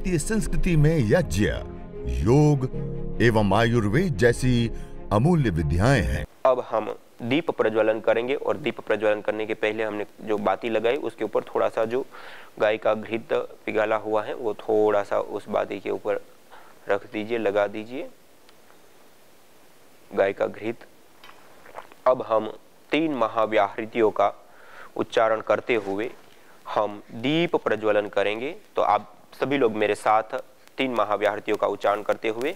भारतीय संस्कृति में यज्ञ, योग एवं आयुर्वेद जैसी अमूल्य विद्याएं हैं। अब हम दीप प्रज्वलन करेंगे और दीप प्रज्वलन करने के पहले हमने जो बाती लगाई उसके ऊपर थोड़ा सा जो गाय का घृत पिघला हुआ है वो थोड़ा सा उस बाती के ऊपर रख दीजिए, लगा दीजिए गाय का घृत। अब हम 3 महाव्याहृतियों का उच्चारण करते हुए हम दीप प्रज्वलन करेंगे। तो आप सभी लोग मेरे साथ 3 महाव्याहृतियों का उच्चारण करते हुए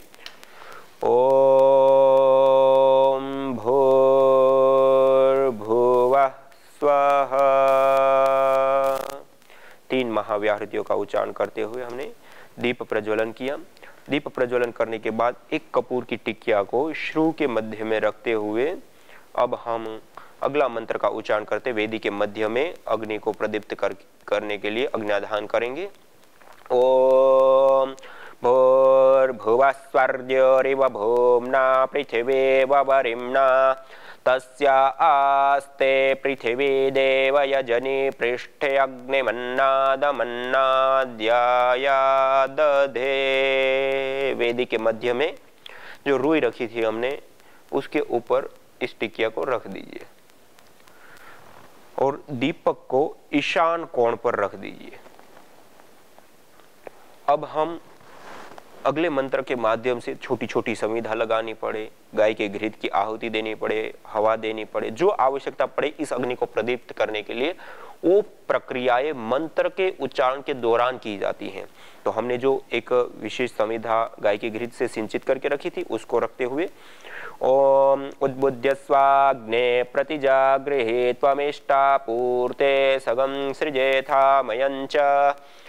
ओम भूर्भुवः स्वः 3 महाव्याहृतियों का उच्चारण करते हुए हमने दीप प्रज्वलन किया। दीप प्रज्वलन करने के बाद एक कपूर की टिकिया को श्रु के मध्य में रखते हुए अब हम अगला मंत्र का उच्चारण करते वेदी के मध्य में अग्नि को प्रदीप्त करने के लिए अग्न्याधान करेंगे। ओम भूर्भुवः स्वर्योरिव भूम्ना पृथिवीव वरिम्ना तस्या आस्ते पृथिवी देव यजनि पृष्ठे अग्निमन्नादमन्नाद्याया दधे। वेदी के मध्य में जो रुई रखी थी हमने उसके ऊपर इस टिकिया को रख दीजिए और दीपक को ईशान कोण पर रख दीजिए। अब हम अगले मंत्र के माध्यम से छोटी छोटी संविधा लगानी पड़े, गाय के घृत की आहुति देनी पड़े, हवा देनी पड़े, जो आवश्यकता पड़े इस अग्नि को प्रदीप्त करने के लिए वो प्रक्रियाएं मंत्र के उच्चारण के दौरान की जाती हैं। तो हमने जो एक विशेष संविधा गाय के घृत से सिंचित करके रखी थी उसको रखते हुए ओम उद्बुद्य स्वाग्ने प्रतिजागृहे त्वमिष्टा पूर्ते सगं सृजेथा मयंच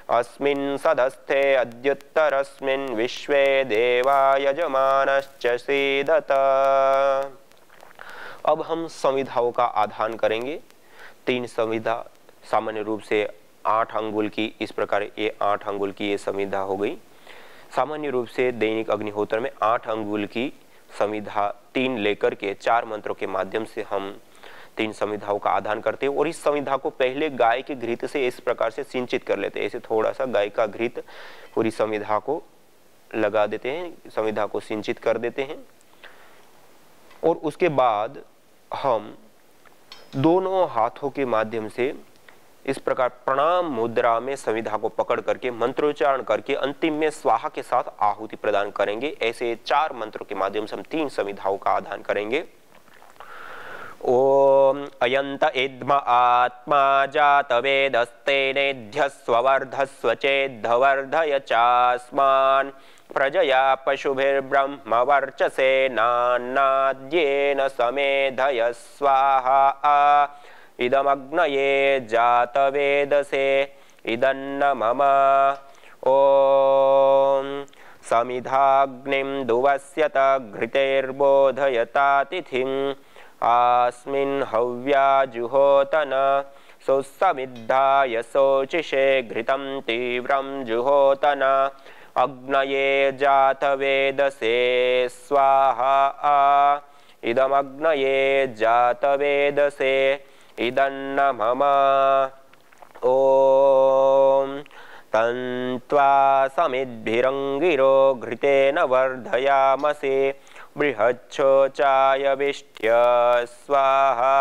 अस्मिन् सदस्थे अद्युत्तरस्मिन् विश्वे देवा यजमानश्च सीदत। अब हम संविधाओं का आधान करेंगे। 3 संविधा सामान्य रूप से 8 अंगुल की, इस प्रकार ये 8 अंगुल की ये संविधा हो गई। सामान्य रूप से दैनिक अग्निहोत्र में 8 अंगुल की संविधा 3 लेकर के 4 मंत्रों के माध्यम से हम 3 संविधाओं का आधान करते हैं और इस संविधा को पहले गाय के घृत से इस प्रकार से सिंचित कर लेते हैं। ऐसे थोड़ा सा गाय का घृत पूरी संविधा को लगा देते हैं, संविधा को सिंचित कर देते हैं और उसके बाद हम दोनों हाथों के माध्यम से इस प्रकार प्रणाम मुद्रा में संविधा को पकड़ करके मंत्रोच्चारण करके अंतिम में स्वाहा के साथ आहुति प्रदान करेंगे। ऐसे 4 मंत्रों के माध्यम से हम 3 संविधाओं का आधान करेंगे। ओम अयंत इद्म आत्मा जात वेदस्तेनेध्यस्वर्धस्व चेद्धवर्धय चास्मान् प्रजया पशुभिर्ब्रह्म वर्चसे नान्नाद्येन समेधय स्वाहा इदमग्नये जात वेदसे इदन्न मम। ओम समिधाग्निं दुवस्यत घृतेर्बोधयता तिथिम् आस्मिन् हव्या जुहोतन सुसमिद्धाय शोचिषे घृतं तीव्रं जुहोतन अग्नये जात वेदसे स्वाहा इदमग्नये जात वेदसे इदन्न मम। ओम तन्त्वा समिद्भिरंगिरो घृतेन वर्धयामसे बृहच्छोचाय विष्ट्य स्वाहा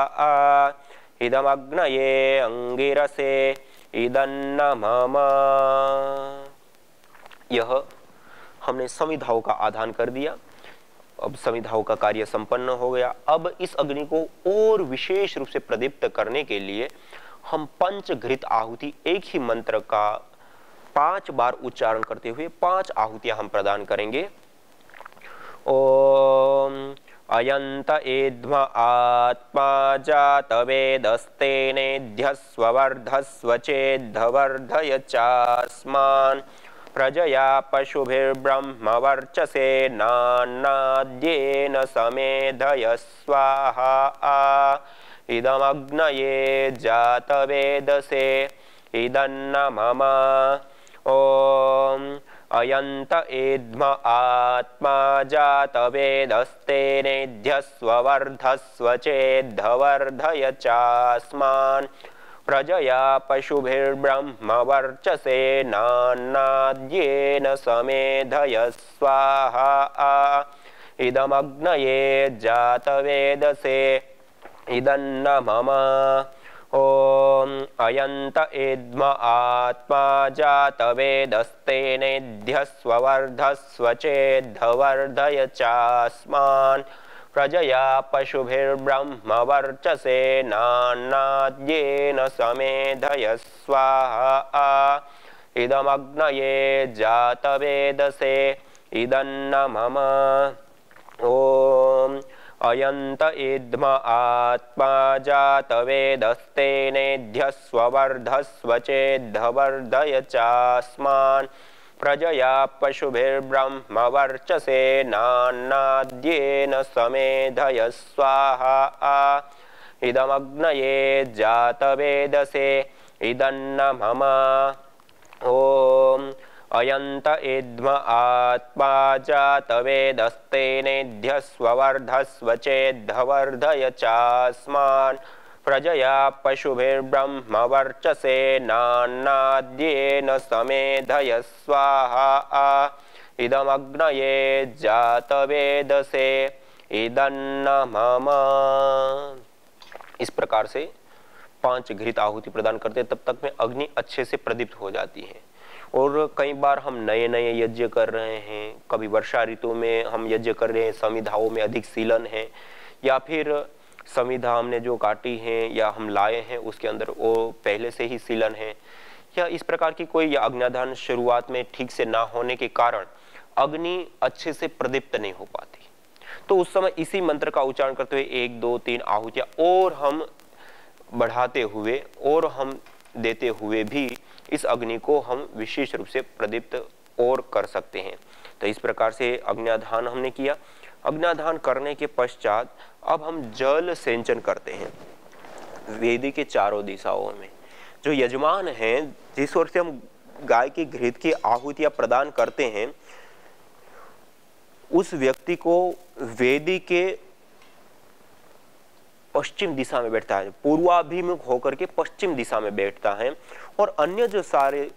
इदमग्नये अंगिरसे इदन्न मम। यह हमने संविधाओं का आधान कर दिया। अब संविधाओं का कार्य संपन्न हो गया। अब इस अग्नि को और विशेष रूप से प्रदीप्त करने के लिए हम पंचघृत आहुति एक ही मंत्र का 5 बार उच्चारण करते हुए 5 आहुतियां हम प्रदान करेंगे। ओम अयंत एध्म आत्मा जात वेदस्तेनेध्यस्वर्धस्व चेद्धवर्धय चास्मान् प्रजया पशुभिर्ब्रह्म वर्चसे नान्नाद्येन समेधय स्वाहा इदमग्नये जात वेदसे इदन्न मम। ओम अयंत एध्म आत्मा जात वेदस्तेनेध्यस्वर्धस्व चेद्धवर्धय चास्मान् प्रजया पशुभिर्ब्रह्मवर्चसेनान्नाद्येन समेधय स्वाहा इदमग्नये जातवेदसे इदन्न मम ओम अयंत इद्म आत्मा जातवेदस्तेनेध्यस्ववर्धस्व चेद्धवर्धय चास्मान् प्रजया पशुभिर्ब्रह्मवर्चसेनान्नाद्येन समेधय स्वाहा इदमग्नये जातवेदसे इदन्न मम ओम अयंत इद्म आत्मा जातवेदस्तेनेध्यस्ववर्धस्व चेद्धवर्धय चास्मान् प्रजया पशुभिर्ब्रह्मवर्चसेनान्नाद्येन समेधय स्वाहा इदमग्नये जातवेदसे इदन्न मम ओम अयंत इद्म आत्मा जातवेदस्तेनेध्यस्ववर्धस्व चेद्धवर्धय चास्मान् प्रजया पशुभिर्ब्रह्मवर्चसेनान्नाद्येन समेधय स्वाहा इदमग्नये जातवेदसे इदन्न मम। इस प्रकार से 5 घृत आहुति प्रदान करते तब तक में अग्नि अच्छे से प्रदीप्त हो जाती है। और कई बार हम नए नए यज्ञ कर रहे हैं, कभी वर्षा ऋतु में हम यज्ञ कर रहे हैं, समिधाओं में अधिक सीलन है, या फिर समिधा हमने जो काटी है या हम लाए हैं उसके अंदर वो पहले से ही सीलन है, या इस प्रकार की कोई अग्न्याधान शुरुआत में ठीक से ना होने के कारण अग्नि अच्छे से प्रदीप्त नहीं हो पाती, तो उस समय इसी मंत्र का उच्चारण करते हुए 1 2 3 आहुतियां और हम बढ़ाते हुए और हम देते हुए भी इस अग्नि को हम विशेष रूप से प्रदीप्त और कर सकते हैं। तो इस प्रकार से अग्न्याधान हमने किया। अग्न्याधान करने के पश्चात अब हम जल सेंचन करते हैं वेदी के चारों दिशाओं में। जो यजमान हैं, जिस ओर से हम गाय की घृत की आहुतियां प्रदान करते हैं, उस व्यक्ति को वेदी के पश्चिम दिशा में बैठता है, पूर्वाभिमुख होकर के पश्चिम दिशा में बैठता है, और अन्य जो सारे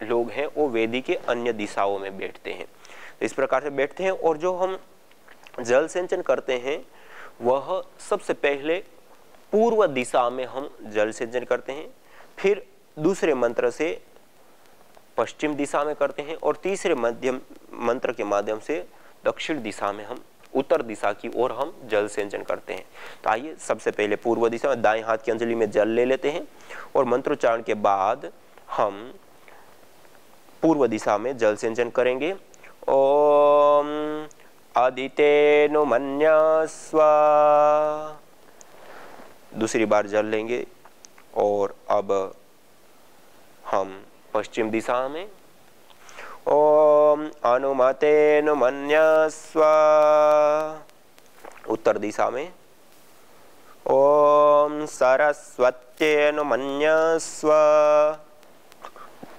लोग हैं वो वेदी के अन्य दिशाओं में बैठते हैं। तो इस प्रकार से बैठते हैं, और जो हम जल सिंचन करते हैं वह सबसे पहले पूर्व दिशा में हम जल सिंचन करते हैं, फिर दूसरे मंत्र से पश्चिम दिशा में करते हैं, और तीसरे मध्यम मंत्र के माध्यम से दक्षिण दिशा में हम उत्तर दिशा की ओर हम जल सिंचन करते हैं। तो आइए सबसे पहले पूर्व दिशा में दाएं हाथ की अंजलि में जल ले लेते हैं, और मंत्रोच्चारण के बाद हम पूर्व दिशा में जल सिंचन करेंगे। ओम आदितेनुमन्यस्व, दूसरी बार जल लेंगे, और अब हम पश्चिम दिशा में ओम अनुमतेनुमन्यस्व, उत्तर दिशा में ओम सरस्वत्यनुमन्यस्व।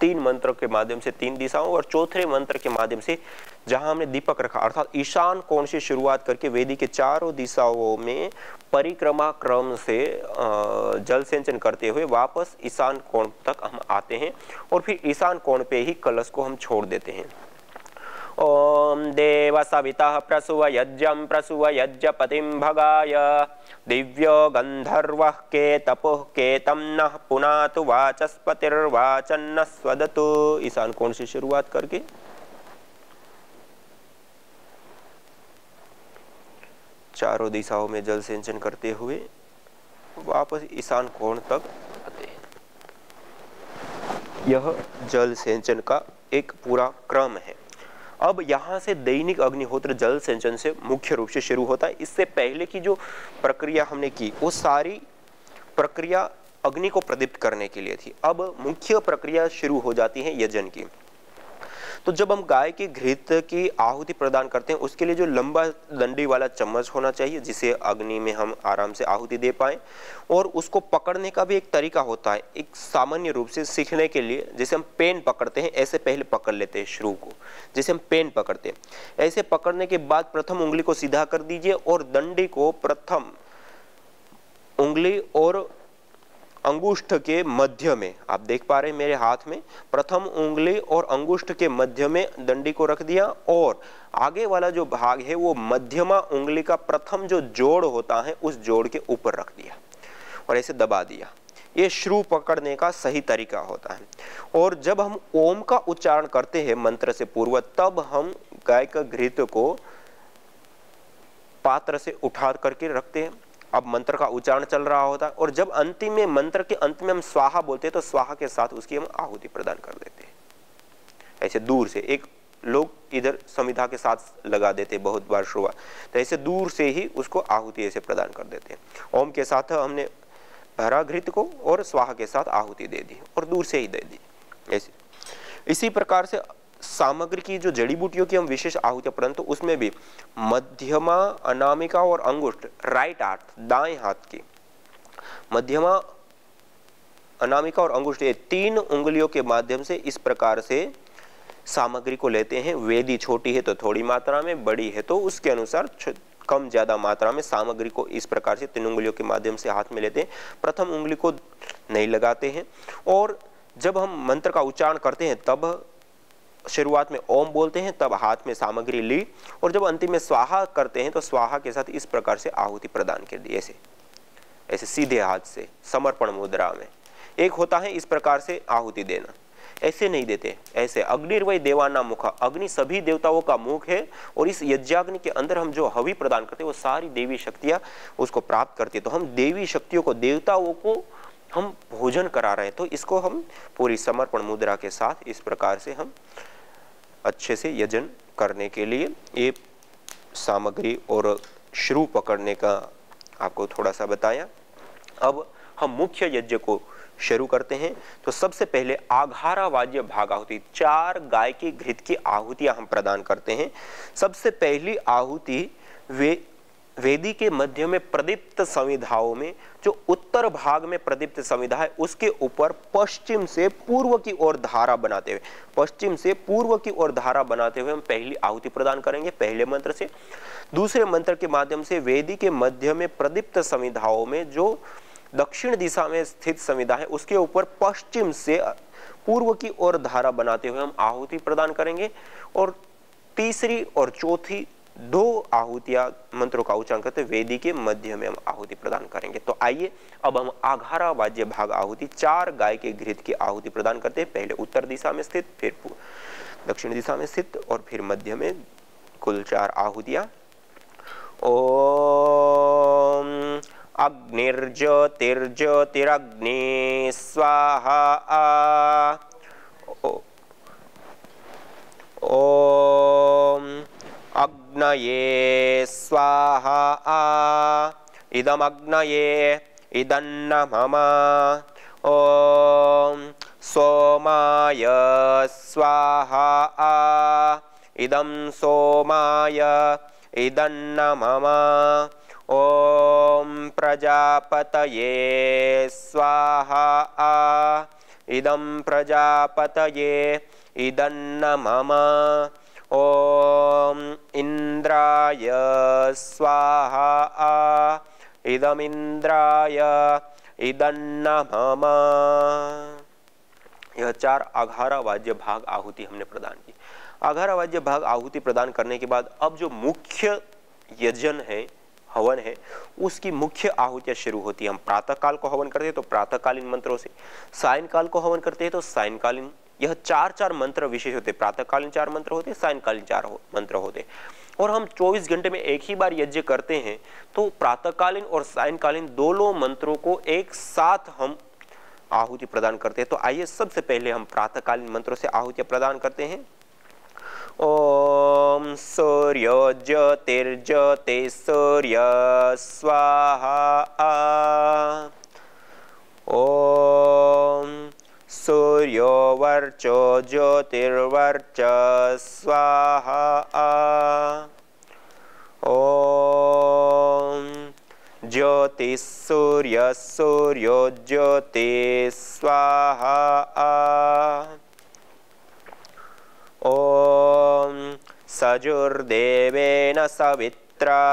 3 मंत्रों के माध्यम से 3 दिशाओं, और चौथे मंत्र के माध्यम से जहां हमने दीपक रखा अर्थात ईशान कोण से शुरुआत करके वेदी के चारों दिशाओं में परिक्रमा क्रम से जल सिंचन करते हुए वापस ईशान कोण तक हम आते हैं, और फिर ईशान कोण पे ही कलश को हम छोड़ देते हैं। ओम देव सविता प्रसुव यज्ञं प्रसुव यज्ञपतिं भगाय दिव्यो गंधर्वः के तपुः के तम नः पुनातु वाचस्पतिर्वाचन्न स्वदतु। ईशान कोण से शुरुआत करके चारों दिशाओं में जल सिंचन करते हुए वापस ईशान कोण तक आते हैं। यह जल सिंचन का एक पूरा क्रम है। अब यहाँ से दैनिक अग्निहोत्र जल सिंचन से मुख्य रूप से शुरू होता है। इससे पहले की जो प्रक्रिया हमने की वो सारी प्रक्रिया अग्नि को प्रदीप्त करने के लिए थी। अब मुख्य प्रक्रिया शुरू हो जाती है यजन की। तो जब हम गाय की घृत की आहुति प्रदान करते हैं उसके लिए जो लंबा डंडी वाला चम्मच होना चाहिए जिसे अग्नि में हम आराम से आहुति दे पाएं, और उसको पकड़ने का भी एक तरीका होता है। एक सामान्य रूप से सीखने के लिए जैसे हम पेन पकड़ते हैं ऐसे पहले पकड़ लेते हैं श्रू को, जैसे हम पेन पकड़ते हैं ऐसे पकड़ने के बाद प्रथम उंगली को सीधा कर दीजिए और डंडी को प्रथम उंगली और अंगुष्ठ के मध्य में, आप देख पा रहे हैं मेरे हाथ में, प्रथम उंगली और अंगुष्ठ के मध्य में दंडी को रख दिया और आगे वाला जो भाग है वो मध्यमा उंगली का प्रथम जो जोड़ होता है उस जोड़ के ऊपर रख दिया और ऐसे दबा दिया। ये श्रू पकड़ने का सही तरीका होता है। और जब हम ओम का उच्चारण करते हैं मंत्र से पूर्व, तब हम गाय का घृत को पात्र से उठा करके रखते हैं। अब मंत्र का उच्चारण चल रहा होता है और जब अंतिम में, मंत्र के अंत में हम स्वाहा बोलते हैं तो स्वाहा के साथ उसकी हम आहुति प्रदान कर देते हैं। ऐसे दूर से, एक लोग इधर समिधा के साथ लगा देते, बहुत बार शुरुआत, तो ऐसे दूर से ही उसको आहुति ऐसे प्रदान कर देते हैं। ओम के साथ हमने भरा घृत को और स्वाहा के साथ आहुति दे दी और दूर से ही दे दी। ऐसे इसी प्रकार से सामग्री की जो जड़ी बूटियों की हम विशेष आहुति, परंतु उसमें भी मध्यमा, अनामिका और अंगुष्ठ, राइट हाथ, दाएं हाथ की मध्यमा, अनामिका और अंगुष्ठ, ये 3 उंगलियों के माध्यम से इस प्रकार से सामग्री को लेते हैं। वेदी छोटी है तो थोड़ी मात्रा में, बड़ी है तो उसके अनुसार कम ज्यादा मात्रा में सामग्री को इस प्रकार से 3 उंगलियों के माध्यम से हाथ में लेते हैं। प्रथम उंगली को नहीं लगाते हैं और जब हम मंत्र का उच्चारण करते हैं तब शुरुआत में ओम बोलते हैं, तब हाथ में सामग्री ली और जब अंतिम में स्वाहा करते हैं तो स्वाहा के साथ इस प्रकार से आहुति प्रदान कर दी। ऐसे ऐसे सीधे हाथ से समर्पण मुद्रा में। एक होता है इस प्रकार से आहुति देना, ऐसे नहीं देते, ऐसे अग्निर्वय देवाना मुख, अग्नि सभी देवताओं का मुख है और इस यज्ञाग्नि के अंदर हम जो हवि प्रदान करते हैं वो सारी देवी शक्तियां उसको प्राप्त करती है। तो हम देवी शक्तियों को, देवताओं को हम भोजन करा रहे हैं, तो इसको हम पूरी समर्पण मुद्रा के साथ इस प्रकार से हम अच्छे से यजन करने के लिए ये सामग्री और श्रू पकड़ने का आपको थोड़ा सा बताया। अब हम मुख्य यज्ञ को शुरू करते हैं। तो सबसे पहले आघारा वाद्य भाग आहुति, 4 गाय की घृत की आहुतियां हम प्रदान करते हैं। सबसे पहली आहुति वेदी के मध्य में प्रदीप्त संविधाओं में, जो उत्तर भाग में प्रदीप्त संविधा है उसके ऊपर पश्चिम से पूर्व की ओर धारा बनाते हुए, पश्चिम से पूर्व की ओर धारा बनाते हुए हम पहली आहुति प्रदान करेंगे पहले मंत्र से। दूसरे मंत्र के माध्यम से वेदी के मध्य में प्रदीप्त संविधाओं में जो दक्षिण दिशा में स्थित संविधा है उसके ऊपर पश्चिम से पूर्व की ओर धारा बनाते हुए हम आहुति प्रदान करेंगे। और तीसरी और चौथी 2 आहुतियां मंत्रों का उच्चारण करते वेदी के मध्य में हम आहुति प्रदान करेंगे। तो आइए अब हम आघारा वाद्य भाग आहुति, 4 गाय के घृत की आहुति प्रदान करते हैं। पहले उत्तर दिशा में स्थित, फिर दक्षिण दिशा में स्थित और फिर मध्य में, कुल 4 आहुतियां। ओम अग्निर्ज्योतिर्ज्योतिरग्नि स्वाहा। ओम अग्नये स्वाहा। इदमग्नये इदन्न मम। ओम सोमाय स्वाहा। इदं सोमाय इदन्न मम। ओम प्रजापतये स्वाहा। इदं प्रजापतये इदन्न मम। ओम इंद्राय स्वाहा। इदमिंद्राय इदन्न मम। यह 4 आघारा वाद्य भाग आहुति हमने प्रदान की। आघारा वाद्य भाग आहुति प्रदान करने के बाद अब जो मुख्य यजन है, हवन है, उसकी मुख्य आहुतियां शुरू होती है। हम प्रातः काल को हवन करते हैं तो प्रातःकालीन मंत्रों से, सायंकाल को हवन करते हैं तो सायंकालीन। यह 4 मंत्र विशेष होते हैं। प्रातःकालीन 4 मंत्र होते हैं, सायंकालीन 4 मंत्र होते हैं। और हम 24 घंटे में एक ही बार यज्ञ करते हैं तो प्रातःकालीन और सायंकालीन दोनों मंत्रों को एक साथ हम आहुति प्रदान करते हैं। तो आइए सबसे पहले हम प्रातःकालीन मंत्रों से आहुतियां प्रदान करते हैं। ओम सूर्यो ज्योतिर्ज्योति सूर्य स्वाहा। ओम सूर्यो वर्चो ज्योतिर्वर्च स्वाहा। ओम ज्योतिसूर्य सूर्यो ज्योति स्वाहा। ओम सजुर्देवेन सवित्रा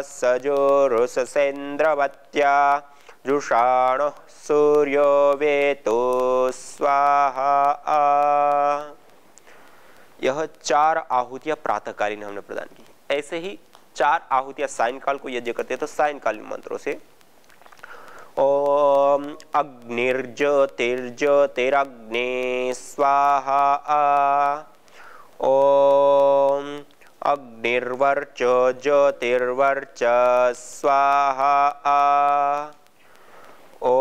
सजुरुषसेन्द्रवत्या जुषाण सूर्यो वेतो स्वाहा। यह 4 आहुतियां प्रातःकालीन हमने प्रदान की। ऐसे ही 4 आहुतियां सायंकाल को यज्ञ करते हैं तो सायंकालीन मंत्रों से ओम अग्निर्ज्योतिर्ज्योतिरग्ने स्वाहा। ओम अग्निर्वर्च ज्योतिर्वर्च स्वाहा। ओम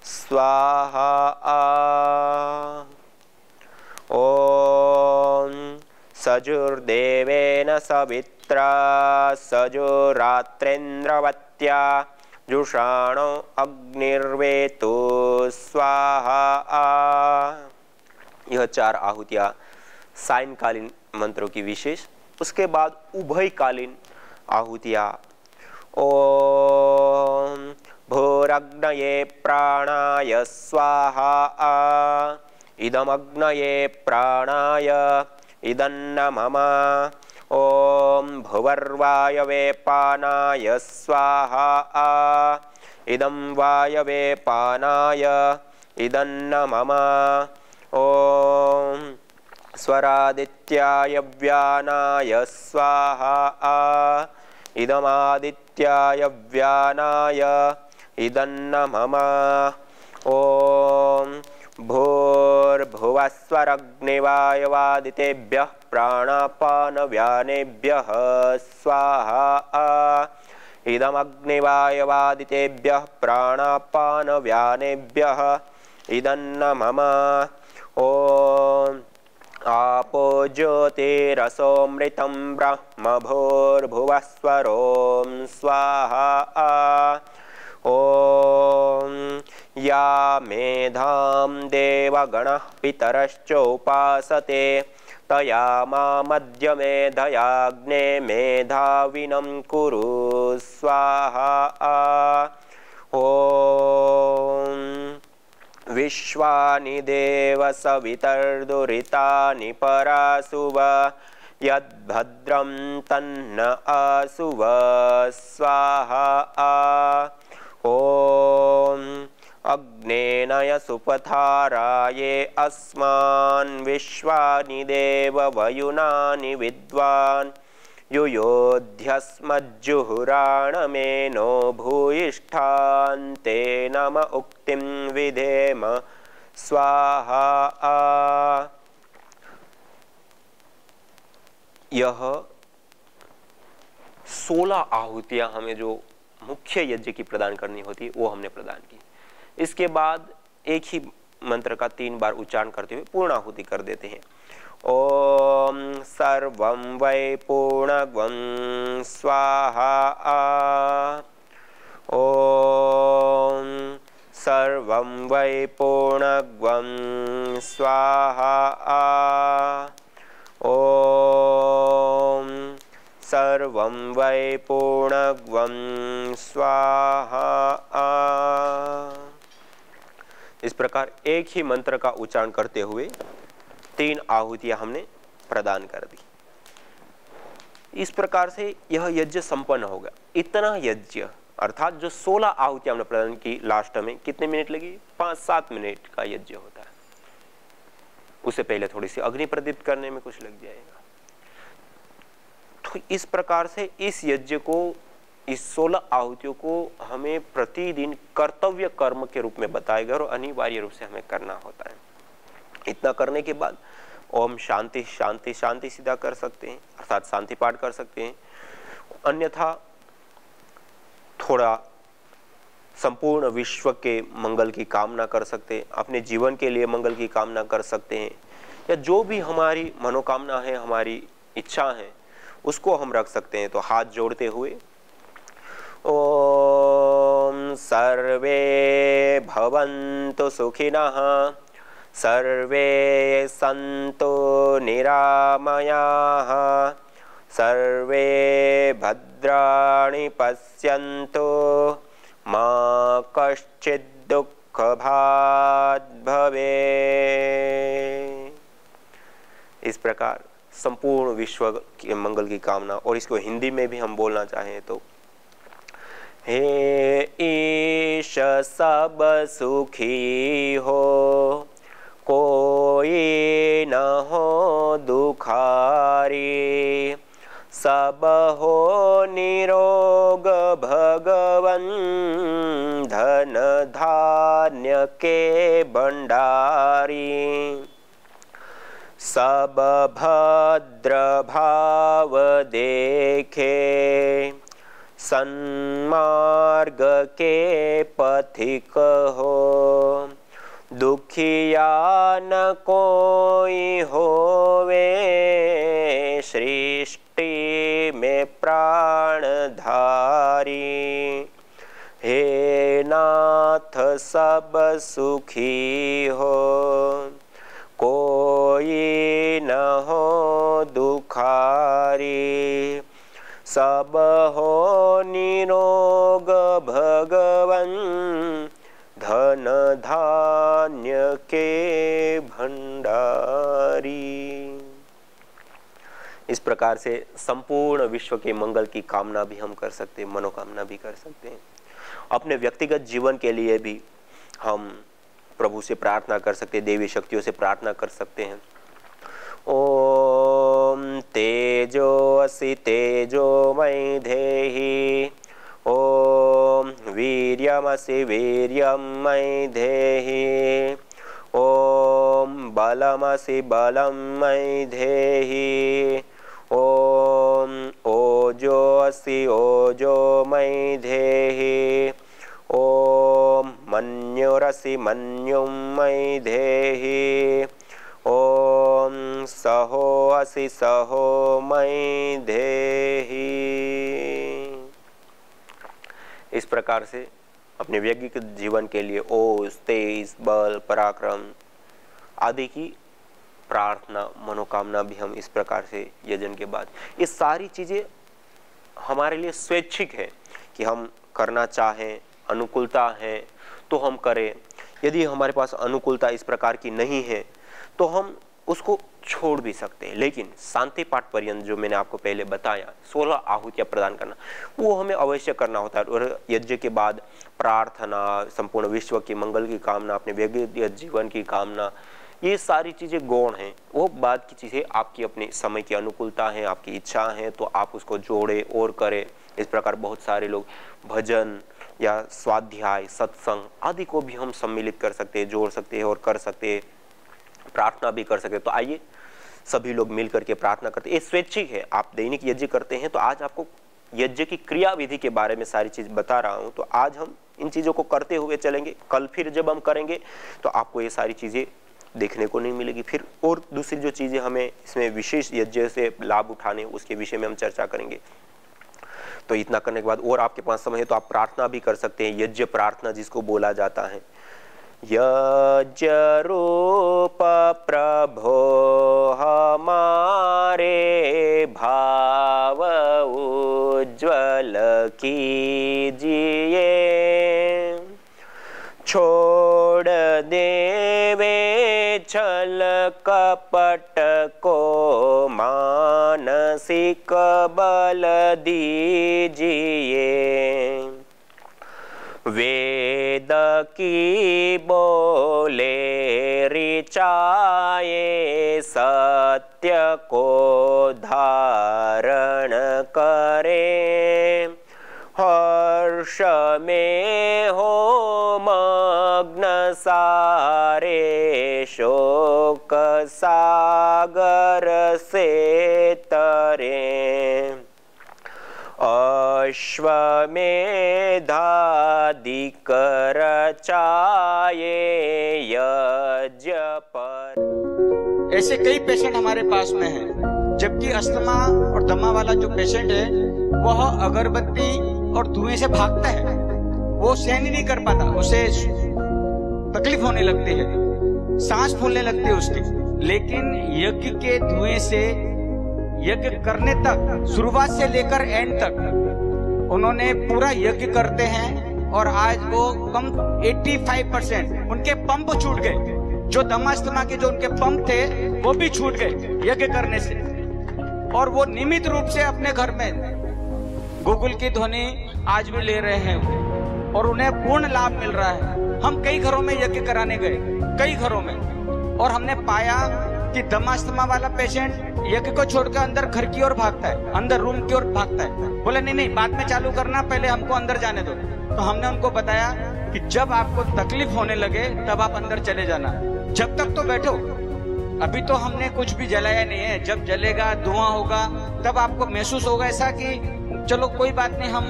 स्वाहा। ओम सजुर्देवेन सवित्रा सजुरात्रेन्द्रवत्या जुषाणो अग्निर्वेतो स्वाहा। यह 4 आहुतियां सायंकालीन मंत्रों की विशेष। उसके बाद उभयकालीन आहुतियां ओम भूरग्नये प्राणाय स्वाहा। इदमग्नये प्राणाय इदन्न मम। ओम भुवर्वायवे पानाय स्वाहा। इदं वायवे पानाय इदन्न मम। ओम स्वरादित्याय व्यानाय स्वाहा। इदमादित्याय व्यानाय इदन्न मम। ओम भूर्भुवस्वरग्निवायवादितेभ्यः प्राणापानव्यानेभ्यः स्वाहा। इदमग्निवायवादितेभ्यः प्राणापानव्यानेभ्यः इदन्न मम। ओम आपो ज्योतिरसोमृतं ब्रह्म भूर्भुवस्वरों स्वाहा। ओम या मेधां देवगणः पितरश्चोपासते तया मामद्य मेधयाग्ने मेधाविनं कुरु स्वाहा। ओम विश्वानि देव सवितर्दुरितानि परासुव यद्भद्रं तन्न आसुव स्वाहा। ओम अग्नेनय सुपथाराये अस्मान् विश्वानि देव वयुनानि विद्वान् युयोध्यस्मज्जुहुराणमेनो भूयिष्ठान्ते नम उक्तिं विधेम स्वाहा। यह 16 आहुतियां हमें जो मुख्य यज्ञ की प्रदान करनी होती है वो हमने प्रदान की। इसके बाद एक ही मंत्र का 3 बार उच्चारण करते हुए पूर्ण आहुति कर देते हैं। ओम सर्वं वै पूर्णगं स्वाहा। ओम सर्वं वै पूर्णगं स्वाहा। ओम सर्वं वै पूर्णगं स्वाहा। इस प्रकार एक ही मंत्र का उच्चारण करते हुए 3 आहुतियां हमने प्रदान कर दी। इस प्रकार से यह यज्ञ संपन्न हो गया। इतना यज्ञ अर्थात जो 16 आहुतियां हमने प्रदान की लास्ट में कितने मिनट लगी? 5-7 मिनट का यज्ञ होता है। उससे पहले थोड़ी सी अग्नि प्रदीप्त करने में कुछ लग जाएगा। तो इस प्रकार से इस यज्ञ को, इस 16 आहुतियों को हमें प्रतिदिन कर्तव्य कर्म के रूप में बताया गया और अनिवार्य रूप से हमें करना होता है। इतना करने के बाद ओम शांति शांति शांति सीधा कर सकते हैं, अर्थात शांति पाठ कर सकते हैं। अन्यथा थोड़ा संपूर्ण विश्व के मंगल की कामना कर सकते हैं, अपने जीवन के लिए मंगल की कामना कर सकते हैं, या जो भी हमारी मनोकामना है, हमारी इच्छा है, उसको हम रख सकते हैं। तो हाथ जोड़ते हुए ओम सर्वे भवन्तु सुखिनः सर्वे सन्तु निरामयाः सर्वे भद्राणि पश्यन्तु मा कश्चित् दुःखभाग् भवेत्। इस प्रकार संपूर्ण विश्व के मंगल की कामना। और इसको हिंदी में भी हम बोलना चाहें तो, हे ईश सब सुखी हो, कोई न हो दुखारी, सब हो निरोग भगवन, धन धान्य के भंडारी, सब भद्र भाव देखे, सन्मार्ग के पथिक हो, दुखिया न कोई होवे, सृष्टि में प्राणधारी, हे नाथ सब सुखी हो, कोई न हो दुखारी, सब हो निरोग भगवन, धन धान्य के भंडारी। इस प्रकार से संपूर्ण विश्व के मंगल की कामना भी हम कर सकते हैं, मनोकामना भी कर सकते हैं। अपने व्यक्तिगत जीवन के लिए भी हम प्रभु से प्रार्थना कर सकते हैं, देवी शक्तियों से प्रार्थना कर सकते हैं। ओम तेजो असि तेजोमयि देहि, ओम वीर्यमसि वीर्यमयि देहि, ओम बलमसि बलमयि देहि, ओम ओजोऽसि ओजोमयि देहि, ओम मन्युरसि मन्युमयि देहि, ओम सहोऽसि सहोमयि देहि। इस प्रकार से अपने व्यक्तिगत जीवन के लिए ओज, तेज, बल, पराक्रम आदि की प्रार्थना, मनोकामना भी हम इस प्रकार से यजन के बाद, ये सारी चीजें हमारे लिए स्वैच्छिक है कि हम करना चाहें, अनुकूलता है तो हम करें। यदि हमारे पास अनुकूलता इस प्रकार की नहीं है तो हम उसको छोड़ भी सकते हैं। लेकिन शांति पाठ पर्यंत जो मैंने आपको पहले बताया 16 आहुतियां प्रदान करना, वो हमें अवश्य करना होता है। और यज्ञ के बाद प्रार्थना, संपूर्ण विश्व की मंगल की कामना, अपने व्यक्तिगत जीवन की कामना, ये सारी चीज़ें गौण हैं। वो बाद की चीज़ें आपकी अपने समय की अनुकूलता है, आपकी इच्छा है तो आप उसको जोड़े और करें। इस प्रकार बहुत सारे लोग भजन या स्वाध्याय, सत्संग आदि को भी हम सम्मिलित कर सकते हैं, जोड़ सकते हैं और कर सकते हैं, प्रार्थना भी कर सकते हैं। तो आइए सभी लोग मिल करके प्रार्थना करते हैं। ये स्वैच्छिक है। आप दैनिक यज्ञ करते हैं तो आज आपको यज्ञ की क्रिया विधि के बारे में सारी चीज बता रहा हूं, तो आज हम इन चीजों को करते हुए चलेंगे। कल फिर जब हम करेंगे तो आपको ये सारी चीजें देखने को नहीं मिलेगी। फिर और दूसरी जो चीजें हमें इसमें विशेष यज्ञ से लाभ उठाने, उसके विषय में हम चर्चा करेंगे। तो इतना करने के बाद और आपके पास समय है तो आप प्रार्थना भी कर सकते हैं, यज्ञ प्रार्थना जिसको बोला जाता है। यज्ञ रूप प्रभो हमारे भाव उज्ज्वल कीजिए, छोड़ देवे छल कपट को मानसिक बल दीजिए, वेद की बोले ऋचाए सत्य को धारण करे, हर्ष में हो मग्न सारे शोक सागर से तरे, अश्वमेधादिक रचाए यज्ञ पर। ऐसे कई पेशेंट हमारे पास में हैं, जबकि अस्थमा और दमा वाला जो पेशेंट है वह अगरबत्ती और धुएं से भागता है, वो सहन ही नहीं कर पाता, उसे तकलीफ होने लगती है, सांस फूलने लगती है उसकी। लेकिन यज्ञ के धुएं से यज्ञ करने तक, शुरुआत से लेकर एंड तक उन्होंने पूरा यज्ञ करते हैं और आज वो कम 85% उनके पंप छूट गए। जो दमा अस्थमा के जो उनके पंप थे वो भी छूट गए यज्ञ करने से। और वो नियमित रूप से अपने घर में गूगल की ध्वनि आज भी ले रहे हैं और उन्हें पूर्ण लाभ मिल रहा है। हम कई घरों में यज्ञ कराने गए, कई घरों में, और हमने पाया कि दमास्थमा वाला पेशेंट यज्ञ को छोड़कर अंदर घर की ओर भागता है, अंदर रूम की ओर भागता है। बोले नहीं बाद में चालू करना, पहले हमको अंदर जाने दो। तो हमने उनको बताया कि जब आपको तकलीफ होने लगे तब आप अंदर चले जाना, जब तक तो बैठो। अभी तो हमने कुछ भी जलाया नहीं है, जब जलेगा धुआं होगा तब आपको महसूस होगा ऐसा कि चलो कोई बात नहीं, हम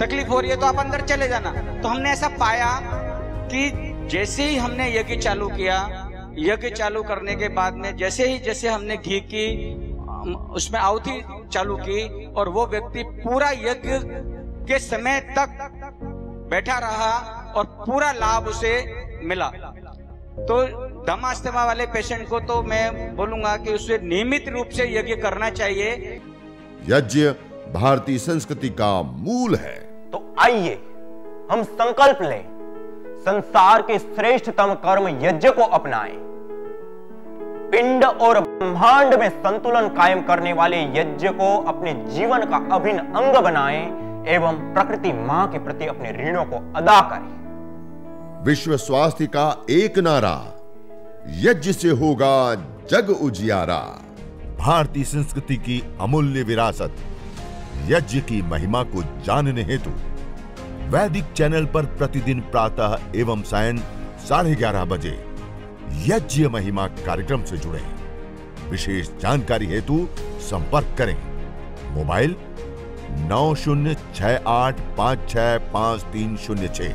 तकलीफ हो रही है तो आप अंदर चले जाना। तो हमने ऐसा पाया कि जैसे ही हमने यज्ञ चालू किया, यज्ञ चालू करने के बाद में जैसे हमने घी की उसमें आहुति चालू की और वो व्यक्ति पूरा यज्ञ के समय तक बैठा रहा और पूरा लाभ उसे मिला। तो दमास्थमा वाले पेशेंट को तो मैं बोलूंगा कि उसे नियमित रूप से यज्ञ करना चाहिए। यज्ञ भारतीय संस्कृति का मूल है। तो आइए हम संकल्प लें, संसार के श्रेष्ठतम कर्म यज्ञ को अपनाएं। पिंड और ब्रह्मांड में संतुलन कायम करने वाले यज्ञ को अपने जीवन का अभिन्न अंग बनाएं एवं प्रकृति मां के प्रति अपने ऋणों को अदा करें। विश्व स्वास्थ्य का एक नारा, यज्ञ से होगा जग उजियारा। भारतीय संस्कृति की अमूल्य विरासत यज्ञ की महिमा को जानने हेतु वैदिक चैनल पर प्रतिदिन प्रातः एवं सायं 11:30 बजे यज्ञ महिमा कार्यक्रम से जुड़े। विशेष जानकारी हेतु संपर्क करें। मोबाइल 9068565306।